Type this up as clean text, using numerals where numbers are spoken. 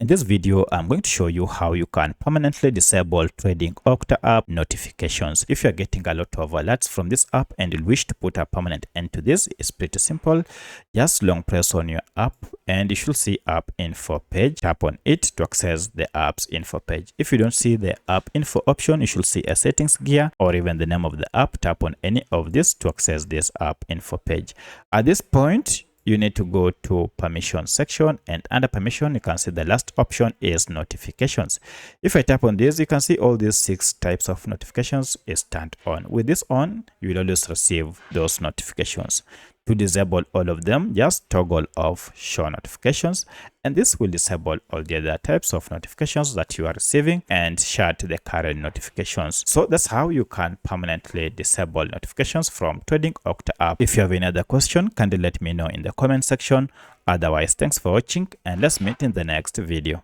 In this video, I'm going to show you how you can permanently disable TradingOcta app notifications. If you're getting a lot of alerts from this app and you wish to put a permanent end to this, it's pretty simple. Just long press on your app and you should see app info page. Tap on it to access the app's info page. If you don't see the app info option, you should see a settings gear or even the name of the app. Tap on any of this to access this app info page. At this point, you need to go to permission section, and under permission you can see the last option is notifications. If I tap on this, you can see all these 6 types of notifications is turned on. With this on, you will always receive those notifications. To disable all of them, just toggle off show notifications, and this will disable all the other types of notifications that you are receiving and shut the current notifications. So that's how you can permanently disable notifications from TradingOcta app. If you have any other question, kindly let me know in the comment section. Otherwise, thanks for watching and let's meet in the next video.